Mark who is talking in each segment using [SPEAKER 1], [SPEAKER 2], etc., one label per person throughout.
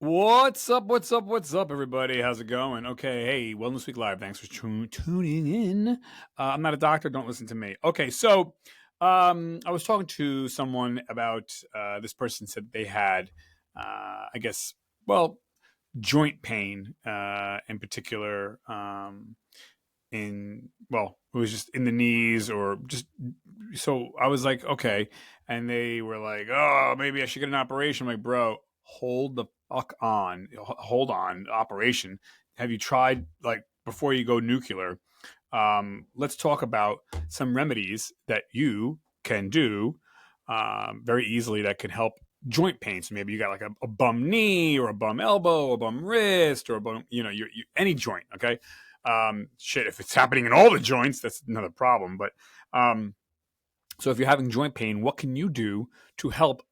[SPEAKER 1] What's up? What's up? What's up, everybody? How's it going? Okay, hey, Wellness Week Live. Thanks for tuning in. I'm not a doctor. Don't listen to me. Okay, so I was talking to someone about this person said they had, I guess, well, joint pain in particular. It was just in the knees or just so I was like, okay. And they were like, oh, maybe I should get an operation. I'm like, bro, hold the fuck on. Hold on. Operation. Have you tried, like, before you go nuclear? Let's talk about some remedies that you can do very easily that can help joint pain. So maybe you got like a bum knee or a bum elbow or a bum wrist or a bum, any joint. Okay. Shit, if it's happening in all the joints, that's another problem. But so if you're having joint pain, what can you do to help,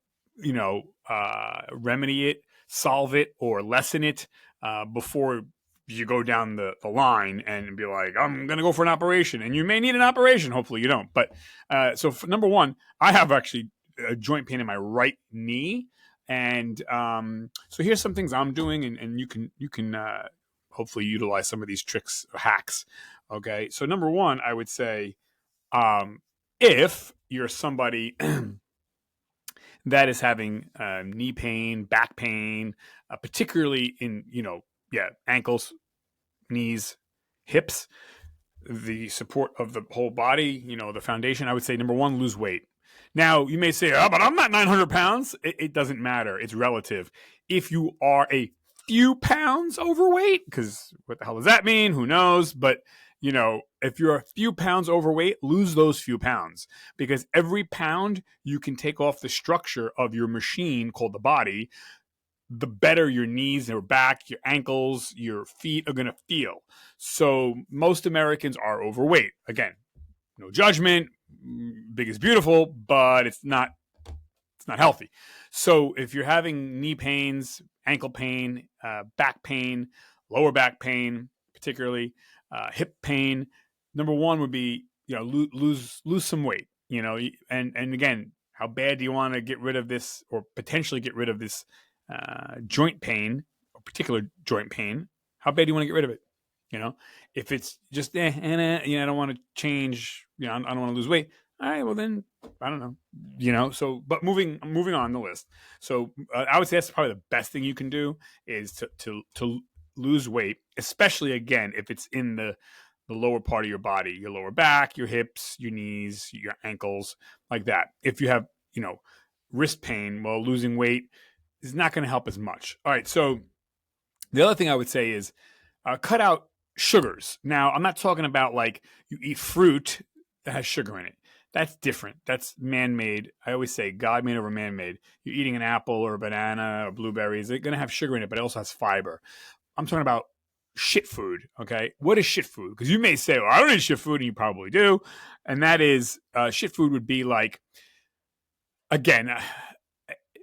[SPEAKER 1] remedy it, solve it, or lessen it before you go down the line and be like, I'm going to go for an operation. And you may need an operation. Hopefully you don't. But so number one, I have actually a joint pain in my right knee. And so here's some things I'm doing, and you can hopefully utilize some of these tricks or hacks. Okay. So number one, I would say, if you're somebody that is having knee pain, back pain, particularly in, ankles, knees, hips, the support of the whole body, the foundation, I would say number one, lose weight. Now, you may say, oh, but I'm not 900 pounds. It doesn't matter. It's relative. If you are a few pounds overweight, because what the hell does that mean? Who knows? But, if you're a few pounds overweight, lose those few pounds, because every pound you can take off the structure of your machine called the body, the better your knees, your back, your ankles, your feet are going to feel. So most Americans are overweight. Again, no judgment. Big is beautiful, but it's not healthy. So if you're having knee pains, ankle pain, back pain, lower back pain, particularly hip pain, number one would be, lose some weight. And again, how bad do you want to get rid of this, or potentially get rid of this joint pain, or particular joint pain? How bad do you want to get rid of it? If it's just I don't want to change. I don't want to lose weight. All right, well then, I don't know. So, but moving on the list. So I would say that's probably the best thing you can do is to lose weight, especially again if it's in the lower part of your body, your lower back, your hips, your knees, your ankles, like that. If you have wrist pain, well, losing weight is not going to help as much. All right, so the other thing I would say is cut out sugars. Now, I'm not talking about like you eat fruit that has sugar in it. That's different. That's man-made. I always say God made over man-made. You're eating an apple or a banana or blueberries. They're going to have sugar in it, but it also has fiber. I'm talking about shit food, okay? What is shit food? Because you may say, well, I don't eat shit food, and you probably do. And that is, shit food would be like, again,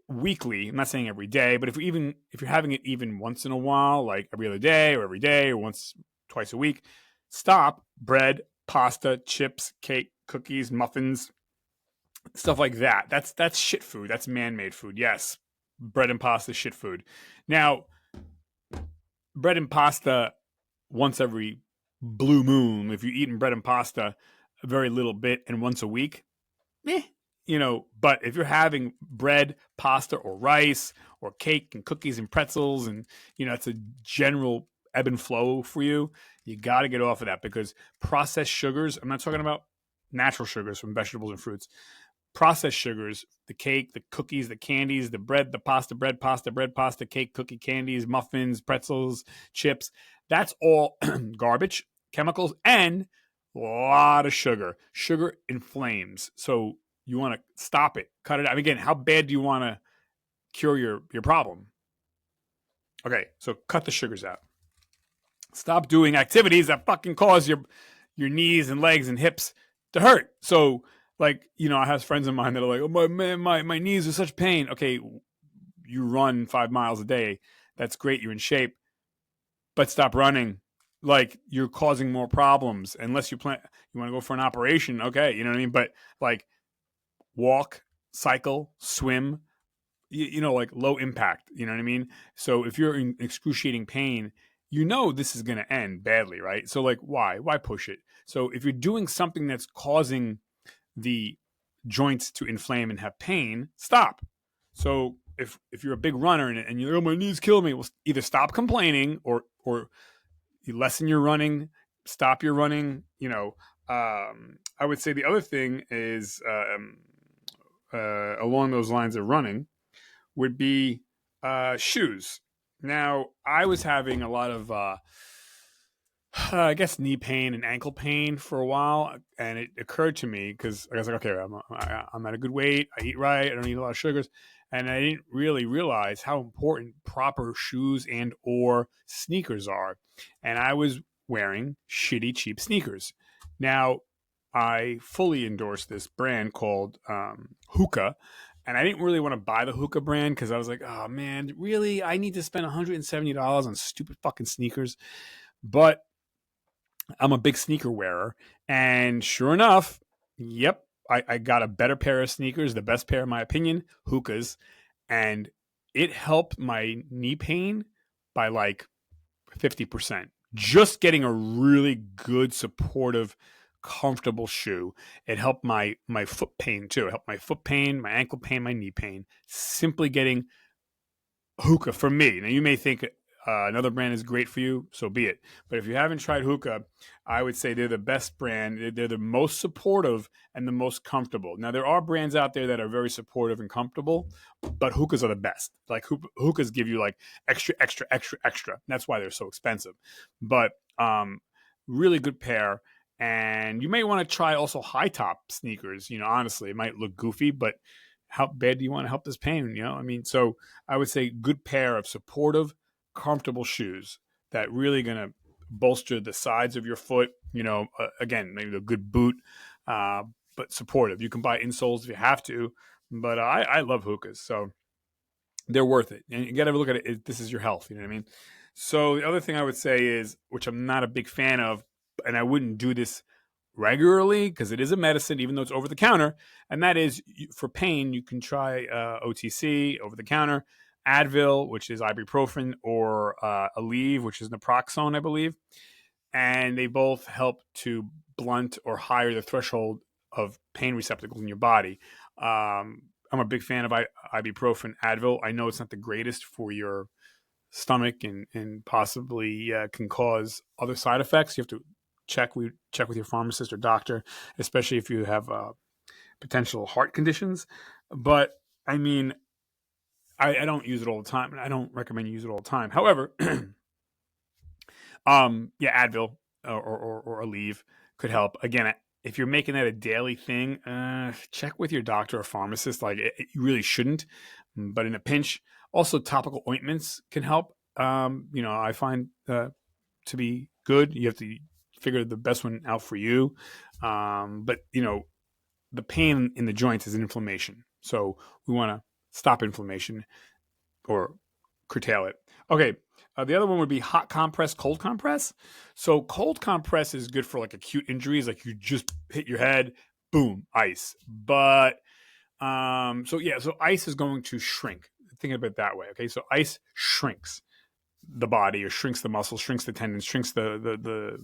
[SPEAKER 1] weekly. I'm not saying every day, but if you're having it even once in a while, like every other day or once, twice a week, stop bread, pasta, chips, cake, cookies, muffins, stuff like that. That's shit food. That's man-made food. Yes, bread and pasta, shit food. Now, bread and pasta once every blue moon. If you're eating bread and pasta a very little bit and once a week, but if you're having bread, pasta, or rice, or cake and cookies and pretzels, and it's a general ebb and flow for you, you got to get off of that, because processed sugars, I'm not talking about natural sugars from vegetables and fruits, processed sugars, the cake, the cookies, the candies, the bread, the pasta, bread, pasta, cake, cookie, candies, muffins, pretzels, chips, that's all garbage, chemicals, and a lot of sugar. Sugar inflames. So you want to stop it, cut it out. I mean, again, how bad do you want to cure your problem? Okay, so cut the sugars out. Stop doing activities that fucking cause your knees and legs and hips to hurt. So, like, I have friends of mine that are like, oh, my knees are such pain. Okay, you run 5 miles a day. That's great. You're in shape. But stop running. Like, you're causing more problems. Unless you want to go for an operation. Okay, you know what I mean? But, like, walk, cycle, swim, like low impact. You know what I mean? So if you're in excruciating pain, this is going to end badly, right? So like, why push it? So if you're doing something that's causing the joints to inflame and have pain, stop. So if you're a big runner and you're, oh, my knees kill me, well, either stop complaining or you lessen your running, stop your running. I would say the other thing is along those lines of running would be shoes. Now, I was having a lot of, I guess, knee pain and ankle pain for a while, and it occurred to me because I was like, okay, I'm at a good weight, I eat right, I don't eat a lot of sugars, and I didn't really realize how important proper shoes and or sneakers are, and I was wearing shitty, cheap sneakers. Now, I fully endorse this brand called Hookah, and I didn't really want to buy the Hookah brand because I was like, oh man, really? I need to spend $170 on stupid fucking sneakers. But I'm a big sneaker wearer. And sure enough, yep, I got a better pair of sneakers, the best pair in my opinion, Hookahs. And it helped my knee pain by like 50%. Just getting a really good, supportive, comfortable shoe. It helped my foot pain too. It helped my foot pain, my ankle pain, my knee pain. Simply getting Hookah for me. Now you may think another brand is great for you, so be it. But if you haven't tried Hookah, I would say they're the best brand. They're the most supportive and the most comfortable. Now there are brands out there that are very supportive and comfortable, but Hookahs are the best. Like Hookahs give you like extra, extra, extra, extra. That's why they're so expensive. But really good pair. And you may want to try also high top sneakers. Honestly, it might look goofy, but how bad do you want to help this pain? I mean, so I would say good pair of supportive, comfortable shoes that really going to bolster the sides of your foot. Again, maybe a good boot, but supportive. You can buy insoles if you have to, but I love Hookahs, so they're worth it. And you got to look at it. This is your health. You know what I mean? So the other thing I would say is, which I'm not a big fan of, and I wouldn't do this regularly because it is a medicine, even though it's over the counter. And that is for pain, you can try OTC, over the counter, Advil, which is ibuprofen, or Aleve, which is naproxone, I believe. And they both help to blunt or higher the threshold of pain receptacles in your body. I'm a big fan of ibuprofen, Advil. I know it's not the greatest for your stomach and possibly can cause other side effects. You have to check with your pharmacist or doctor, especially if you have potential heart conditions. But I mean, I don't use it all the time, and I don't recommend you use it all the time. However, yeah, Advil or Aleve could help. Again, if you're making that a daily thing, check with your doctor or pharmacist. Like you really shouldn't, but in a pinch, also topical ointments can help. I find to be good. You have to figure the best one out for you. But the pain in the joints is an inflammation, so we want to stop inflammation or curtail it. Okay. The other one would be hot compress, cold compress. So cold compress is good for like acute injuries, like you just hit your head, boom, ice. But so ice is going to shrink. Think of it that way. Okay, so ice shrinks the body or shrinks the muscles, shrinks the tendons, shrinks the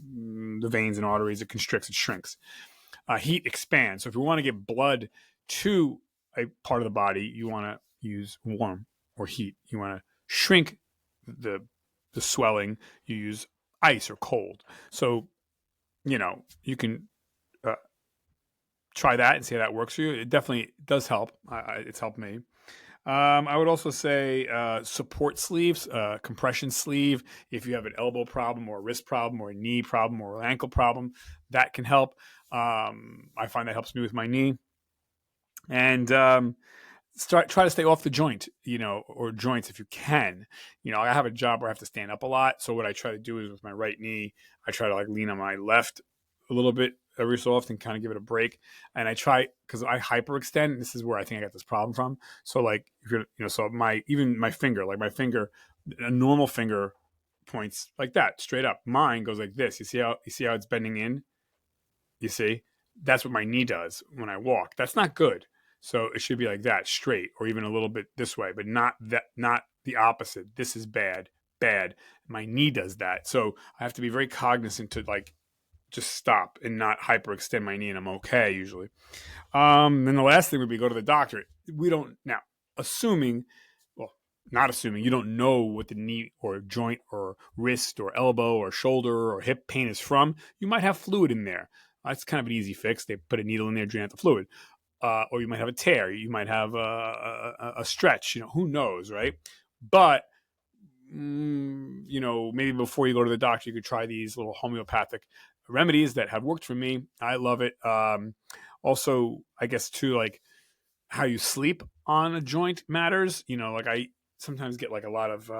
[SPEAKER 1] veins and arteries. It constricts, it shrinks. Heat expands. So if you want to get blood to a part of the body, you want to use warm or heat. You want to shrink the swelling, you use ice or cold. So, you can try that and see how that works for you. It definitely does help. It's helped me. I would also say support sleeves, compression sleeve. If you have an elbow problem or a wrist problem or a knee problem or an ankle problem, that can help. I find that helps me with my knee. And try to stay off the joint, or joints if you can. I have a job where I have to stand up a lot. So what I try to do is with my right knee, I try to like lean on my left a little bit every so often, kind of give it a break. And I try, because I hyperextend. This is where I think I got this problem from. So like, if you're, so even my finger, a normal finger points like that, straight up. Mine goes like this. You see how it's bending in? You see? That's what my knee does when I walk. That's not good. So it should be like that, straight, or even a little bit this way, but not the opposite. This is bad, bad. My knee does that. So I have to be very cognizant to like just stop and not hyperextend my knee, and I'm okay usually. Then the last thing would be go to the doctor. We don't now, assuming, well, not assuming you don't know what the knee or joint or wrist or elbow or shoulder or hip pain is from. You might have fluid in there. That's kind of an easy fix. They put a needle in there, drain out the fluid. Or you might have a tear. You might have a stretch. Who knows, right? But maybe before you go to the doctor, you could try these little homeopathic remedies that have worked for me. I love it. Also, I guess too, like how you sleep on a joint matters. Like I sometimes get like a lot of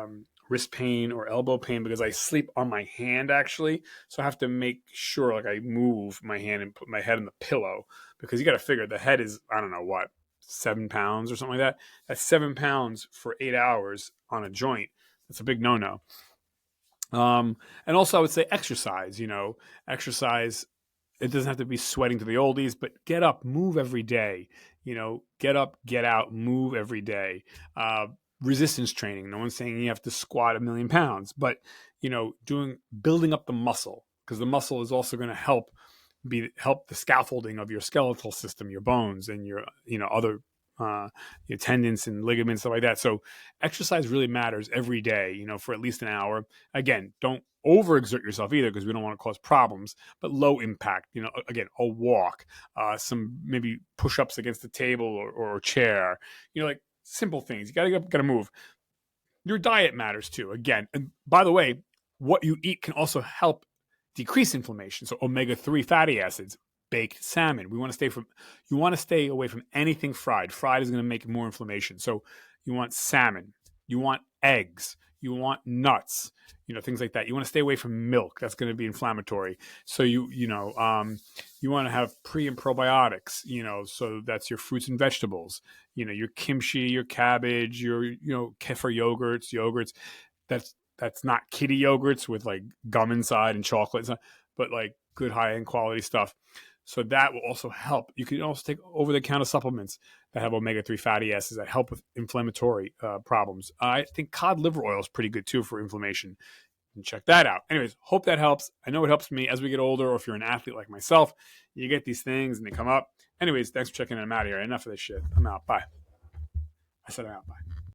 [SPEAKER 1] wrist pain or elbow pain because I sleep on my hand actually. So I have to make sure like I move my hand and put my head on the pillow, because you got to figure the head is, I don't know what, 7 pounds or something like that. That's 7 pounds for 8 hours on a joint. That's a big no-no. And also I would say exercise, exercise. It doesn't have to be sweating to the oldies, but get up, move every day, get up, get out, move every day. Resistance training. No one's saying you have to squat 1,000,000 pounds, but, building up the muscle, because the muscle is also going to help the scaffolding of your skeletal system, your bones and your, other your tendons and ligaments, stuff like that. So exercise really matters every day, for at least an hour. Again, don't overexert yourself either, because we don't want to cause problems, but low impact, again, a walk, some maybe push-ups against the table or a chair, like simple things. You gotta move. Your diet matters too. Again, and by the way, what you eat can also help decrease inflammation. So omega-3 fatty acids, baked salmon. You want to stay away from anything fried. Fried is going to make more inflammation. So you want salmon, you want eggs, you want nuts, things like that. You want to stay away from milk. That's going to be inflammatory. So you want to have pre and probiotics, so that's your fruits and vegetables, your kimchi, your cabbage, your, kefir yogurts. That's not kiddie yogurts with like gum inside and chocolate, but like good high-end quality stuff. So that will also help. You can also take over-the-counter supplements that have omega-3 fatty acids that help with inflammatory problems. I think cod liver oil is pretty good too for inflammation. And check that out. Anyways, hope that helps. I know it helps me as we get older, or if you're an athlete like myself, you get these things and they come up. Anyways, thanks for checking in. I'm out of here. Enough of this shit. I'm out. Bye. I said I'm out. Bye.